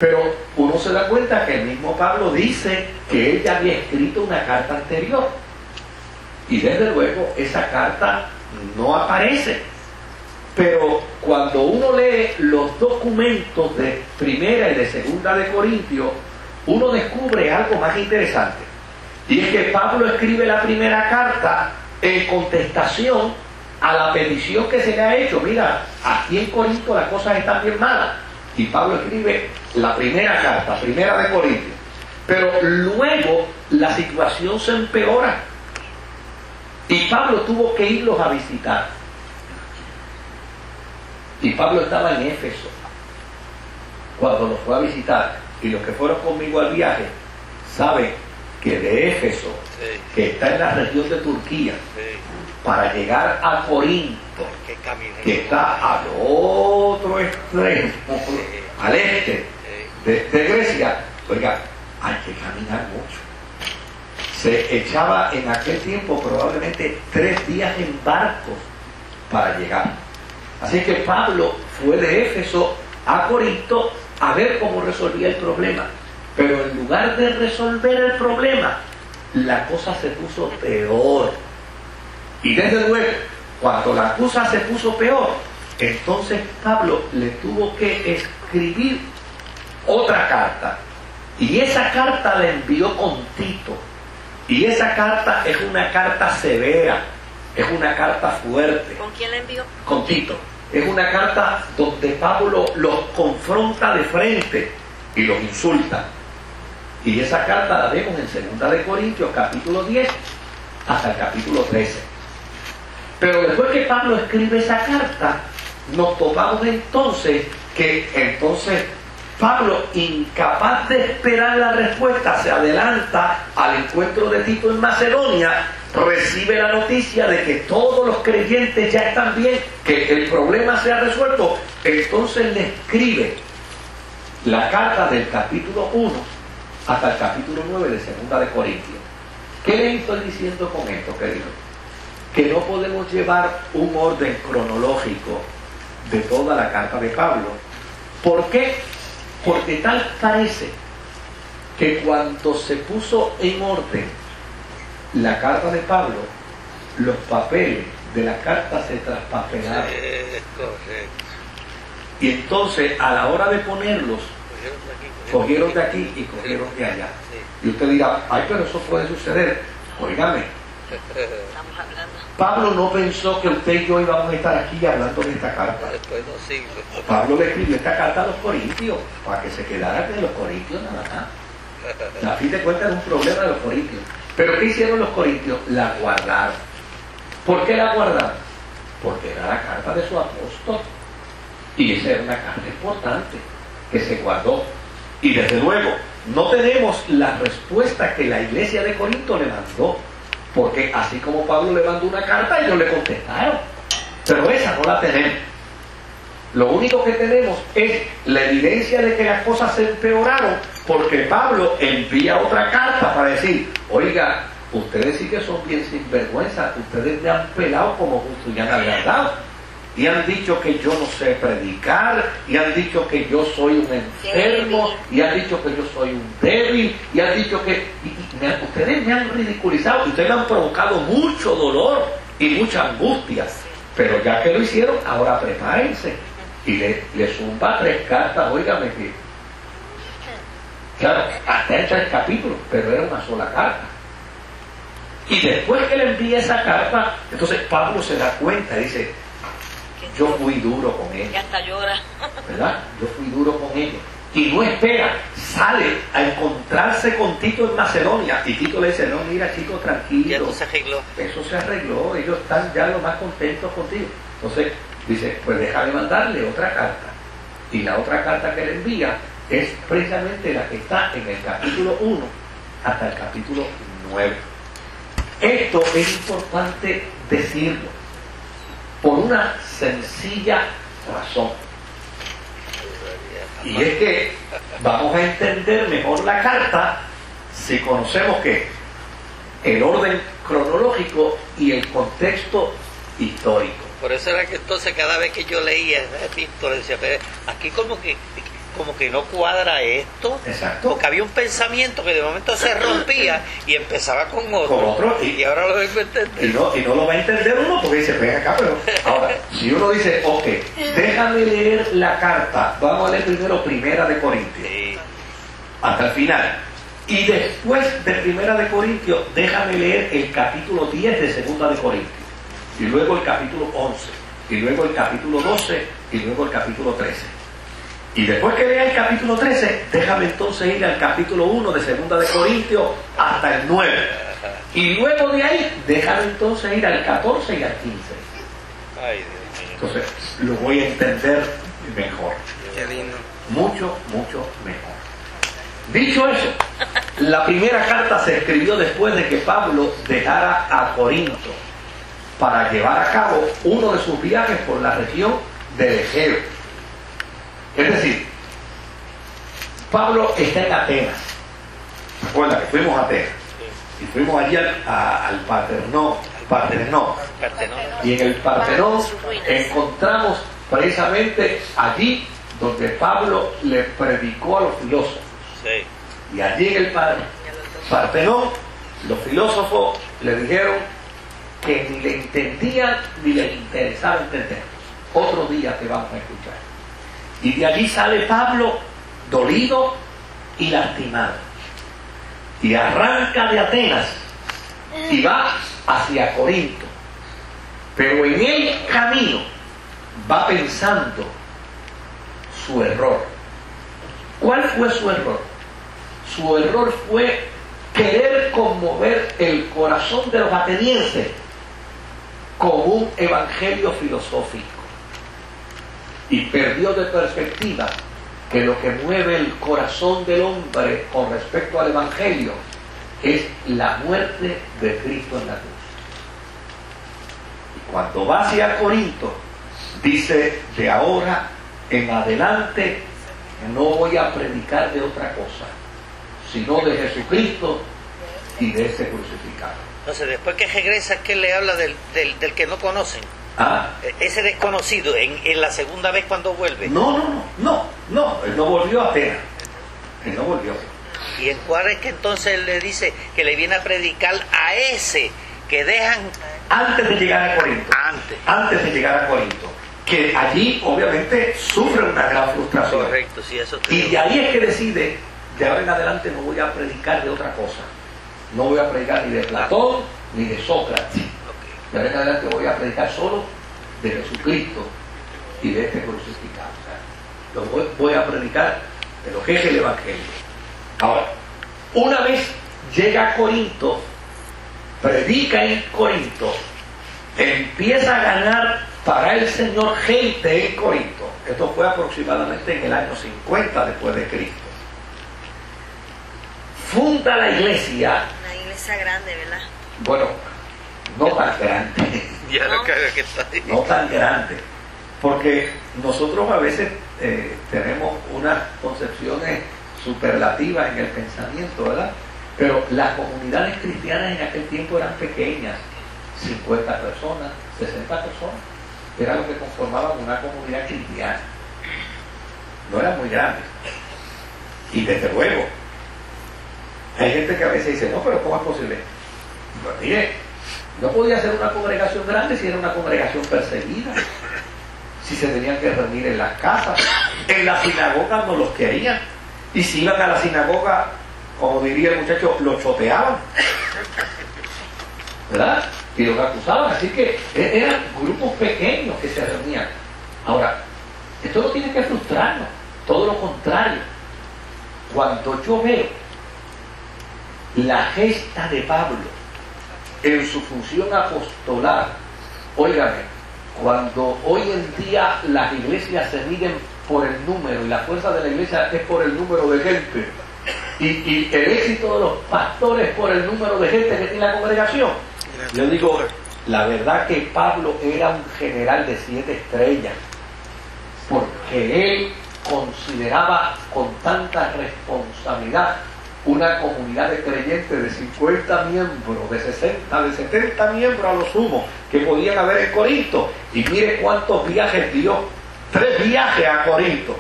Pero uno se da cuenta que el mismo Pablo dice que él ya había escrito una carta anterior. Y desde luego esa carta no aparece. Pero cuando uno lee los documentos de Primera y de Segunda de Corintios, uno descubre algo más interesante. Y es que Pablo escribe la primera carta en contestación a la petición que se le ha hecho. Mira, aquí en Corinto las cosas están bien malas. Y Pablo escribe la primera carta, Primera de Corintios. Pero luego la situación se empeora. Y Pablo tuvo que irlos a visitar. Y Pablo estaba en Éfeso cuando los fue a visitar. Y los que fueron conmigo al viaje saben que de Éfeso, que está en la región de Turquía, para llegar a Corinto, que está al otro extremo, al este de Grecia, oiga, hay que caminar mucho. Se echaba en aquel tiempo probablemente 3 días en barcos para llegar. Así que Pablo fue de Éfeso a Corinto a ver cómo resolvía el problema. Pero en lugar de resolver el problema, la cosa se puso peor. Y desde luego, cuando la cosa se puso peor, entonces Pablo le tuvo que escribir otra carta. Y esa carta la envió con Tito. Y esa carta es una carta severa, es una carta fuerte. ¿Con quién la envió? Con Tito. Es una carta donde Pablo los confronta de frente y los insulta. Y esa carta la vemos en 2 de Corintios, capítulo 10, hasta el capítulo 13. Pero después que Pablo escribe esa carta, nos topamos entonces que Pablo, incapaz de esperar la respuesta, se adelanta al encuentro de Tito en Macedonia, recibe la noticia de que todos los creyentes ya están bien, que el problema se ha resuelto. Entonces le escribe la carta del capítulo 1 hasta el capítulo 9 de 2 de Corintios. ¿Qué le estoy diciendo con esto, querido? Que no podemos llevar un orden cronológico de toda la carta de Pablo. ¿Por qué? Porque tal parece que cuando se puso en orden la carta de Pablo, los papeles de la carta se traspapelaron. Correcto. Y entonces, a la hora de ponerlos, cogieron de aquí y cogieron de allá. Y usted dirá, ay, pero eso puede suceder. Óigame, Estamos hablando. Pablo no pensó que usted y yo íbamos a estar aquí hablando de esta carta. Después de 2 siglos. Pablo le escribió esta carta a los corintios, para que se quedara en los corintios nada más. A fin de cuentas era un problema de los corintios. Pero ¿qué hicieron los corintios? La guardaron. ¿Por qué la guardaron? Porque era la carta de su apóstol. Y esa era una carta importante que se guardó. Y desde luego, no tenemos la respuesta que la iglesia de Corinto le mandó. Porque así como Pablo le mandó una carta, ellos le contestaron. Pero esa no la tenemos. Lo único que tenemos es la evidencia de que las cosas se empeoraron, porque Pablo envía otra carta para decir, oiga, ustedes sí que son bien sinvergüenza, ustedes me han pelado como justo y han agarrado. Y han dicho que yo no sé predicar, y han dicho que yo soy un enfermo, y han dicho que yo soy un débil, y han dicho que ustedes me han ridiculizado, y ustedes me han provocado mucho dolor y mucha angustia. Pero ya que lo hicieron, ahora prepárense. Y le zumba 3 cartas, óigame que... Claro, hasta en 3 capítulos, pero era una sola carta. Y después que le envía esa carta, entonces Pablo se da cuenta y dice, yo fui duro con Y ellos, hasta llora. ¿verdad? Yo fui duro con ellos. Y no espera, sale a encontrarse con Tito en Macedonia. Y Tito le dice, no, mira chico, tranquilo. Ya no se arregló. Eso se arregló, ellos están ya lo más contentos contigo. Entonces dice, pues déjame mandarle otra carta. Y la otra carta que le envía es precisamente la que está en el capítulo 1 hasta el capítulo 9. Esto es importante decirlo por una sencilla razón. Y es que vamos a entender mejor la carta si conocemos que el orden cronológico y el contexto histórico. Por eso era que entonces cada vez que yo leía esa epístola decía, pero aquí como que como que no cuadra esto. Exacto. Porque había un pensamiento que de momento se rompía y empezaba con otro. Con otro, y ahora lo vengo a entender. Y no lo va a entender uno porque dice, ven acá, pero ahora, si uno dice, ok, déjame leer la carta, vamos a leer primero Primera de Corintios, Sí. hasta el final. Y después de Primera de Corintios, déjame leer el capítulo 10 de Segunda de Corintios. Y luego el capítulo 11. Y luego el capítulo 12. Y luego el capítulo 13. Y después que lea el capítulo 13, déjame entonces ir al capítulo 1 de Segunda de Corintios hasta el 9. Y luego de ahí, déjame entonces ir al 14 y al 15. Ay, Dios mío. Entonces, lo voy a entender mejor. Qué lindo. Mucho, mucho mejor. Dicho eso, la primera carta se escribió después de que Pablo dejara a Corinto para llevar a cabo uno de sus viajes por la región del Egeo. Es decir, Pablo está en Atenas. Recuerda que fuimos a Atenas y fuimos allí al Partenón. Partenón. Y en el Partenón encontramos precisamente allí donde Pablo le predicó a los filósofos. Sí. Y allí en el Partenón, los filósofos le dijeron que ni le entendían ni le interesaba entender. Otro día te vamos a escuchar. Y de allí sale Pablo dolido y lastimado. Y arranca de Atenas y va hacia Corinto. Pero en el camino va pensando su error. ¿Cuál fue su error? Su error fue querer conmover el corazón de los atenienses con un evangelio filosófico. Y perdió de perspectiva que lo que mueve el corazón del hombre con respecto al evangelio es la muerte de Cristo en la cruz. Y cuando va hacia Corinto, dice, de ahora en adelante no voy a predicar de otra cosa, sino de Jesucristo y de ese crucificado. Entonces, después que regresa, ¿qué le habla del que no conocen? ¿Ah? Ese desconocido, en la segunda vez cuando vuelve. No, él no volvió a Atenas. Él no volvió. ¿Y en cuál es que entonces él le dice que le viene a predicar a ese que dejan Antes de llegar a Corinto. Antes de llegar a Corinto. Que allí, obviamente, sufre una gran frustración. Correcto, sí, eso te Y digo. de ahí es que decide, de ahora en adelante no voy a predicar de otra cosa. No voy a predicar ni de Platón ni de Sócrates. De ahora en adelante voy a predicar solo de Jesucristo y de este crucificado. O sea, voy a predicar de lo que es el Evangelio. Ahora, una vez llega a Corinto, predica en Corinto, empieza a ganar para el Señor gente en Corinto. Esto fue aproximadamente en el año 50 después de Cristo. Funda la iglesia. Una iglesia grande, ¿verdad? Bueno, no tan grande. Ya lo que está ahí. No tan grande. Porque nosotros a veces tenemos unas concepciones superlativas en el pensamiento, ¿verdad? Pero las comunidades cristianas en aquel tiempo eran pequeñas, 50 personas, 60 personas, era lo que conformaban una comunidad cristiana. No eran muy grandes. Y desde luego, hay gente que a veces dice, no, pero ¿cómo es posible? Pues mire, no podía ser una congregación grande si era una congregación perseguida, si se tenían que reunir en las casas, en la sinagoga no los querían, y si iban a la sinagoga, como diría el muchacho, los choteaban, ¿verdad? Y los acusaban, así que eran grupos pequeños que se reunían. Ahora, esto no tiene que frustrarnos, todo lo contrario. Cuando yo veo la gesta de Pablo en su función apostolar, óigame, cuando hoy en día las iglesias se miden por el número y la fuerza de la iglesia es por el número de gente y el éxito de los pastores por el número de gente que tiene la congregación, yo digo, la verdad que Pablo era un general de 7 estrellas porque él consideraba con tanta responsabilidad una comunidad de creyentes de 50 miembros, de 60, de 70 miembros a lo sumo, que podían haber en Corinto. Y mire cuántos viajes dio, 3 viajes a Corinto.